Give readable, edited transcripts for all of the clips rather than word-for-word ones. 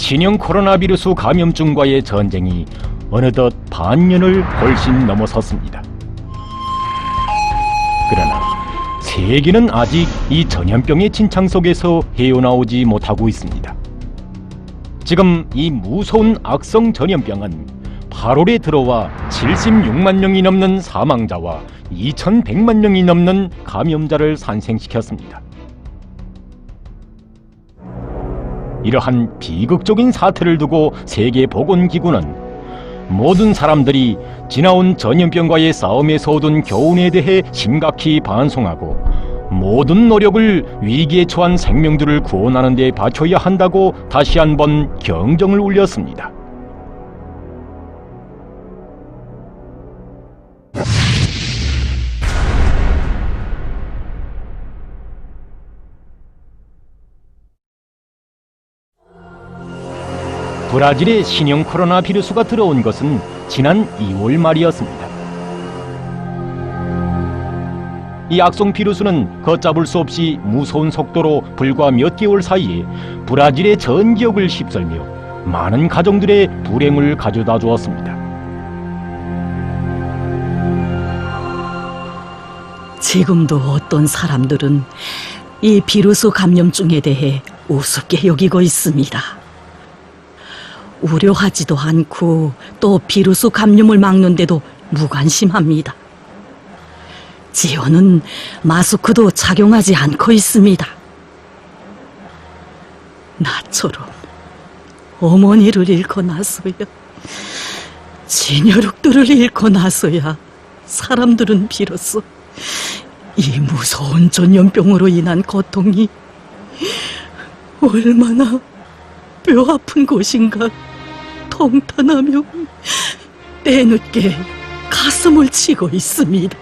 신형 코로나 비루스 감염증과의 전쟁이 어느덧 반년을 훨씬 넘어섰습니다. 그러나 세계는 아직 이 전염병의 진창 속에서 헤어나오지 못하고 있습니다. 지금 이 무서운 악성 전염병은 8월에 들어와 76만 명이 넘는 사망자와 2,100만 명이 넘는 감염자를 산생시켰습니다. 이러한 비극적인 사태를 두고 세계보건기구는 모든 사람들이 지나온 전염병과의 싸움에서 얻은 교훈에 대해 심각히 반성하고 모든 노력을 위기에 처한 생명들을 구원하는 데 바쳐야 한다고 다시 한번 경종을 울렸습니다. 브라질에 신형 코로나 비루스가 들어온 것은 지난 2월 말이었습니다. 이 악성 비루스는 걷잡을 수 없이 무서운 속도로 불과 몇 개월 사이에 브라질의 전 지역을 휩쓸며 많은 가정들의 불행을 가져다 주었습니다. 지금도 어떤 사람들은 이 비루스 감염증에 대해 우습게 여기고 있습니다. 우려하지도 않고 또 비루스 감염을 막는데도 무관심합니다. 지어는 마스크도 착용하지 않고 있습니다. 나처럼 어머니를 잃고 나서야, 친혈육들을 잃고 나서야 사람들은 비로소 이 무서운 전염병으로 인한 고통이 얼마나 뼈아픈 곳인가 통탄하며 때늦게 가슴을 치고 있습니다.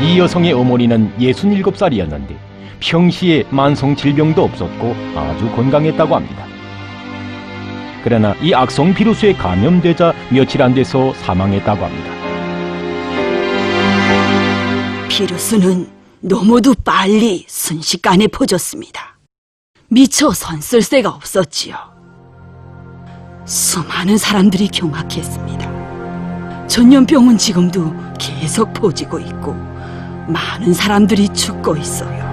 이 여성의 어머니는 67살이었는데 평시에 만성 질병도 없었고 아주 건강했다고 합니다. 그러나 이 악성 비루스에 감염되자 며칠 안 돼서 사망했다고 합니다. 비루스는 너무도 빨리 순식간에 퍼졌습니다. 미처 선쓸 새가 없었지요. 수많은 사람들이 경악했습니다. 전염병은 지금도 계속 퍼지고 있고 많은 사람들이 죽고 있어요.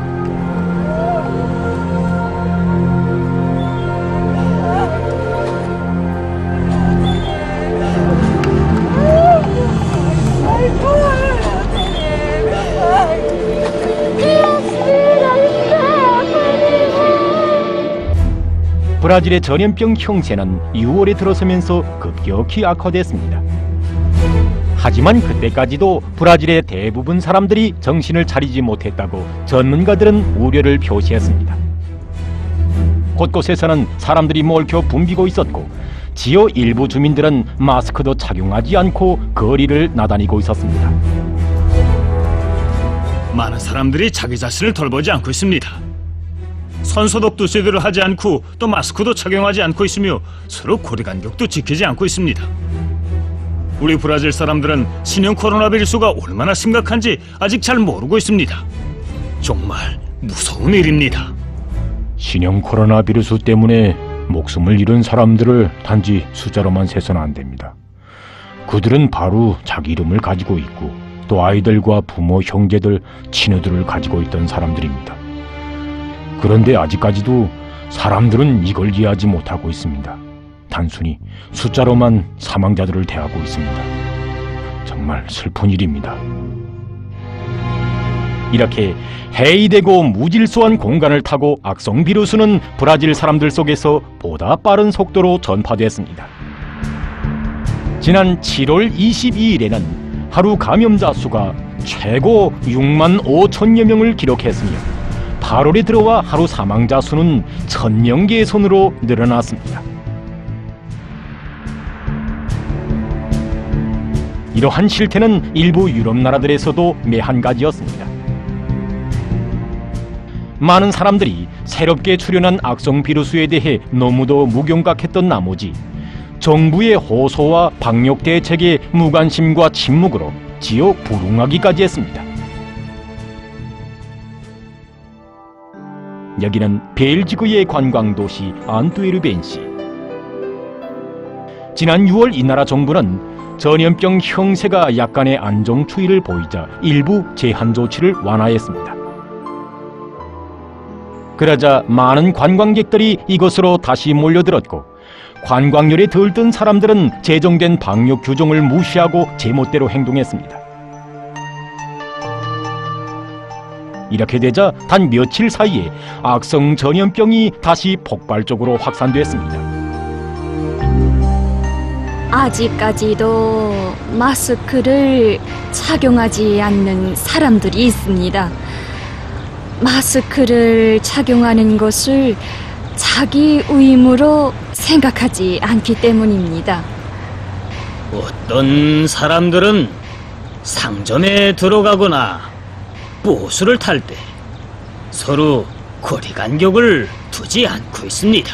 브라질의 전염병 형세는 6월에 들어서면서 급격히 악화됐습니다. 하지만 그때까지도 브라질의 대부분 사람들이 정신을 차리지 못했다고 전문가들은 우려를 표시했습니다. 곳곳에서는 사람들이 몰켜 붐비고 있었고 지역 일부 주민들은 마스크도 착용하지 않고 거리를 나다니고 있었습니다. 많은 사람들이 자기 자신을 돌보지 않고 있습니다. 손소독도 제대로 하지 않고 또 마스크도 착용하지 않고 있으며 서로 거리간격도 지키지 않고 있습니다. 우리 브라질 사람들은 신형 코로나 비루스가 얼마나 심각한지 아직 잘 모르고 있습니다. 정말 무서운 일입니다. 신형 코로나 비루스 때문에 목숨을 잃은 사람들을 단지 숫자로만 세서는 안 됩니다. 그들은 바로 자기 이름을 가지고 있고 또 아이들과 부모, 형제들, 친구들을 가지고 있던 사람들입니다. 그런데 아직까지도 사람들은 이걸 이해하지 못하고 있습니다. 단순히 숫자로만 사망자들을 대하고 있습니다. 정말 슬픈 일입니다. 이렇게 해이되고 무질서한 공간을 타고 악성 비루스는 브라질 사람들 속에서 보다 빠른 속도로 전파됐습니다. 지난 7월 22일에는 하루 감염자 수가 최고 6만 5천여 명을 기록했으며 8월에 들어와 하루 사망자 수는 1,000명 선으로 늘어났습니다. 이러한 실태는 일부 유럽 나라들에서도 매한가지였습니다. 많은 사람들이 새롭게 출현한 악성 비루스에 대해 너무도 무경각했던 나머지 정부의 호소와 방역 대책에 무관심과 침묵으로 지역 불응하기까지 했습니다. 여기는 벨지그의 관광도시 안트웨르벤시. 지난 6월 이 나라 정부는 전염병 형세가 약간의 안정 추이를 보이자 일부 제한 조치를 완화했습니다. 그러자 많은 관광객들이 이곳으로 다시 몰려들었고, 관광열에 들뜬 사람들은 제정된 방역 규정을 무시하고 제멋대로 행동했습니다. 이렇게 되자 단 며칠 사이에 악성 전염병이 다시 폭발적으로 확산됐습니다. 아직까지도 마스크를 착용하지 않는 사람들이 있습니다. 마스크를 착용하는 것을 자기 의무로 생각하지 않기 때문입니다. 어떤 사람들은 상점에 들어가거나 버스를 탈 때 서로 거리 간격을 두지 않고 있습니다.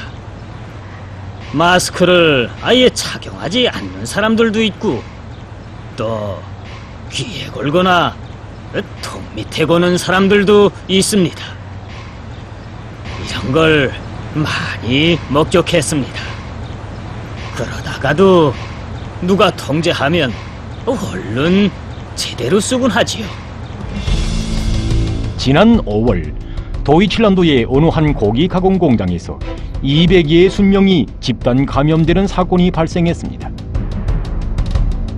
마스크를 아예 착용하지 않는 사람들도 있고, 또 귀에 걸거나 턱 밑에 거는 사람들도 있습니다. 이런 걸 많이 목격했습니다. 그러다가도 누가 통제하면 얼른 제대로 쓰곤 하지요. 지난 5월 도이칠란드의 어느 한 고기 가공 공장에서 260명이 집단 감염되는 사건이 발생했습니다.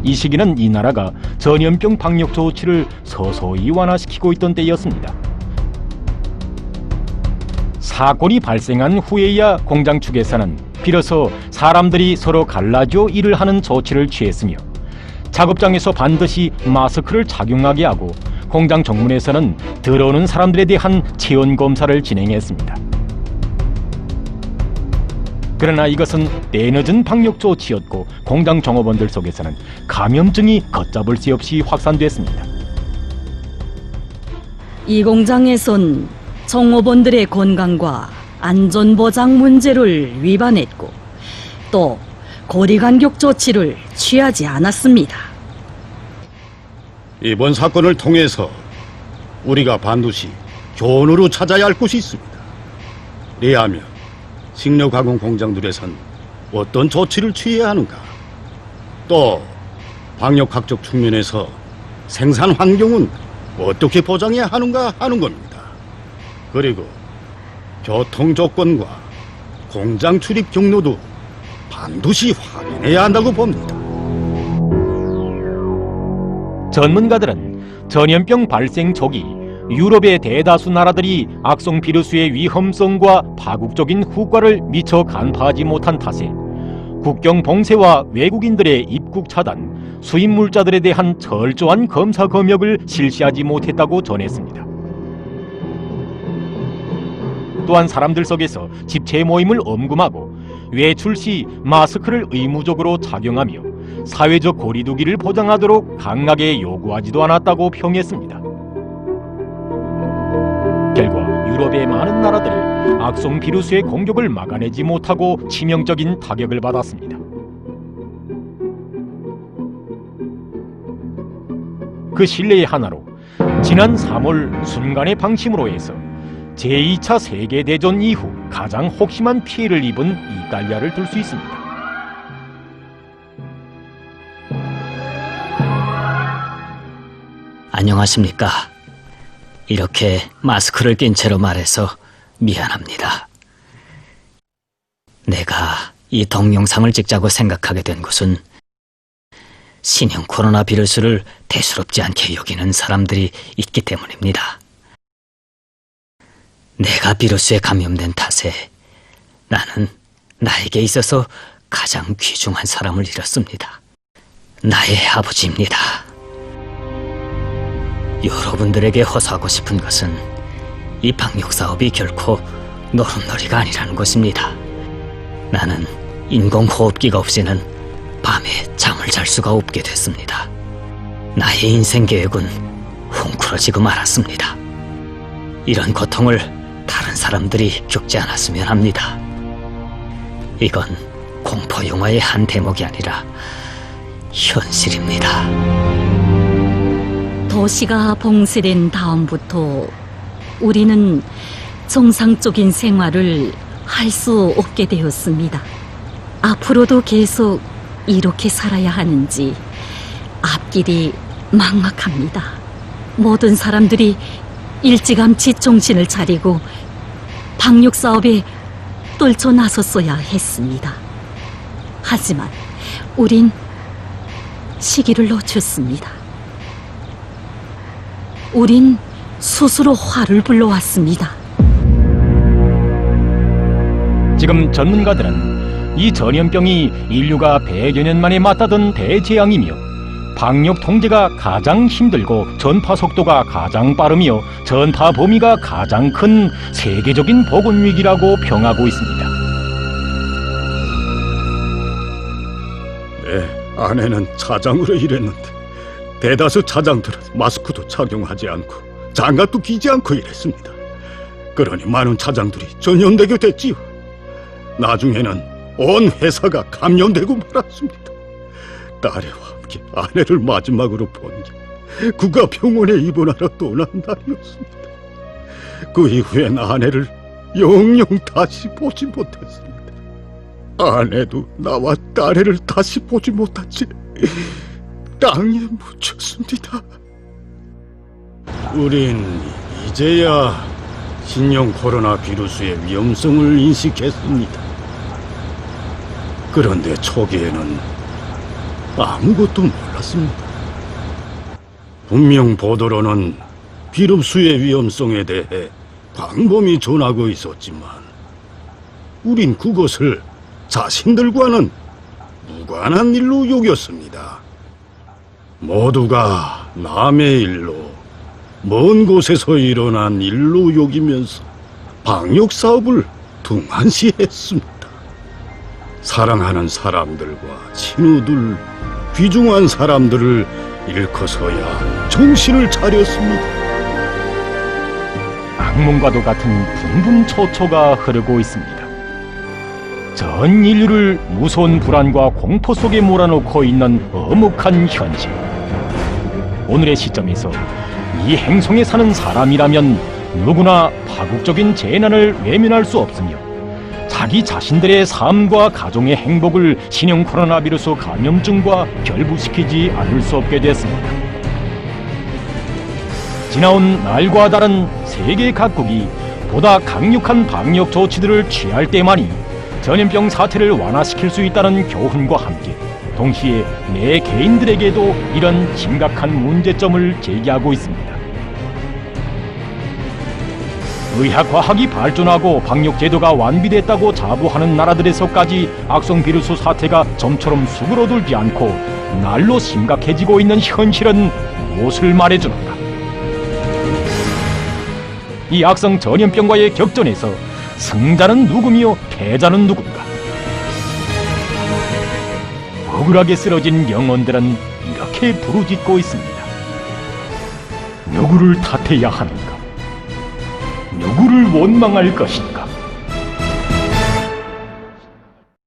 이 시기는 이 나라가 전염병 방역 조치를 서서히 완화시키고 있던 때였습니다. 사건이 발생한 후에야 공장 측에서는 비로소 사람들이 서로 갈라져 일을 하는 조치를 취했으며, 작업장에서 반드시 마스크를 착용하게 하고 공장 정문에서는 들어오는 사람들에 대한 체온 검사를 진행했습니다. 그러나 이것은 때늦은 방역 조치였고, 공장 종업원들 속에서는 감염증이 걷잡을 수 없이 확산됐습니다. 이 공장에선 종업원들의 건강과 안전보장 문제를 위반했고, 또 거리간격 조치를 취하지 않았습니다. 이번 사건을 통해서 우리가 반드시 교훈으로 찾아야 할 것이 있습니다. 이하면 식료 가공 공장들에선 어떤 조치를 취해야 하는가, 또 방역학적 측면에서 생산 환경은 어떻게 보장해야 하는가 하는 겁니다. 그리고 교통 조건과 공장 출입 경로도 반드시 확인해야 한다고 봅니다. 전문가들은 전염병 발생 초기 유럽의 대다수 나라들이 악성 비루스의 위험성과 파국적인 후과를 미처 간파하지 못한 탓에 국경 봉쇄와 외국인들의 입국 차단, 수입 물자들에 대한 철저한 검사 검역을 실시하지 못했다고 전했습니다. 또한 사람들 속에서 집체 모임을 엄금하고 외출 시 마스크를 의무적으로 착용하며 사회적 거리두기를 보장하도록 강하게 요구하지도 않았다고 평했습니다. 결과 유럽의 많은 나라들이 악성 비루스의 공격을 막아내지 못하고 치명적인 타격을 받았습니다. 그 실례의 하나로 지난 3월 순간의 방침으로 해서 제2차 세계대전 이후 가장 혹심한 피해를 입은 이탈리아를 들 수 있습니다. 안녕하십니까. 이렇게 마스크를 낀 채로 말해서 미안합니다. 내가 이 동영상을 찍자고 생각하게 된 것은 신형 코로나 비루스를 대수롭지 않게 여기는 사람들이 있기 때문입니다. 내가 비루스에 감염된 탓에 나는 나에게 있어서 가장 귀중한 사람을 잃었습니다. 나의 아버지입니다. 여러분들에게 호소하고 싶은 것은 이 방역 사업이 결코 노름놀이가 아니라는 것입니다. 나는 인공호흡기가 없이는 밤에 잠을 잘 수가 없게 됐습니다. 나의 인생 계획은 헝클어지고 말았습니다. 이런 고통을 다른 사람들이 겪지 않았으면 합니다. 이건 공포 영화의 한 대목이 아니라 현실입니다. 도시가 봉쇄된 다음부터 우리는 정상적인 생활을 할 수 없게 되었습니다. 앞으로도 계속 이렇게 살아야 하는지 앞길이 막막합니다. 모든 사람들이 일찌감치 정신을 차리고 방역 사업에 떨쳐 나섰어야 했습니다. 하지만 우린 시기를 놓쳤습니다. 우린 스스로 화를 불러왔습니다. 지금 전문가들은 이 전염병이 인류가 100여 년 만에 맞다던 대재앙이며 방역 통제가 가장 힘들고 전파 속도가 가장 빠르며 전파 범위가 가장 큰 세계적인 보건위기라고 평하고 있습니다. 내 아내는 차장으로 일했는데 대다수 차장들은 마스크도 착용하지 않고 장갑도 끼지 않고 일했습니다. 그러니 많은 차장들이 전염되게 됐지요. 나중에는 온 회사가 감염되고 말았습니다. 딸애와 함께 아내를 마지막으로 본 게 그가 병원에 입원하러 떠난 날이었습니다. 그 이후엔 아내를 영영 다시 보지 못했습니다. 아내도 나와 딸애를 다시 보지 못한 채 땅에 묻혔습니다. 우린 이제야 신형 코로나 비루스의 위험성을 인식했습니다. 그런데 초기에는 아무것도 몰랐습니다. 분명 보도로는 비루스의 위험성에 대해 광범위 전하고 있었지만 우린 그것을 자신들과는 무관한 일로 여겼습니다. 모두가 남의 일로, 먼 곳에서 일어난 일로 여기면서 방역 사업을 등한시했습니다. 사랑하는 사람들과 친구들, 귀중한 사람들을 일커서야 정신을 차렸습니다. 악몽과도 같은 분분초초가 흐르고 있습니다. 전 인류를 무서운 불안과 공포 속에 몰아넣고 있는 엄혹한 현실. 오늘의 시점에서 이 행성에 사는 사람이라면 누구나 파국적인 재난을 외면할 수 없으며 자기 자신들의 삶과 가정의 행복을 신형 코로나 비루스 감염증과 결부시키지 않을 수 없게 됐습니다. 지나온 날과 다른 세계 각국이 보다 강력한 방역 조치들을 취할 때만이 전염병 사태를 완화시킬 수 있다는 교훈과 함께 동시에 매 개인들에게도 이런 심각한 문제점을 제기하고 있습니다. 의학과학이 발전하고 방역제도가 완비됐다고 자부하는 나라들에서까지 악성 비루스 사태가 좀처럼 수그러들지 않고 날로 심각해지고 있는 현실은 무엇을 말해주는가? 이 악성 전염병과의 격전에서 승자는 누구며 패자는 누군가? 억울하게 쓰러진 영혼들은 이렇게 부르짖고 있습니다. 누구를 탓해야 하는가? 누구를 원망할 것인가?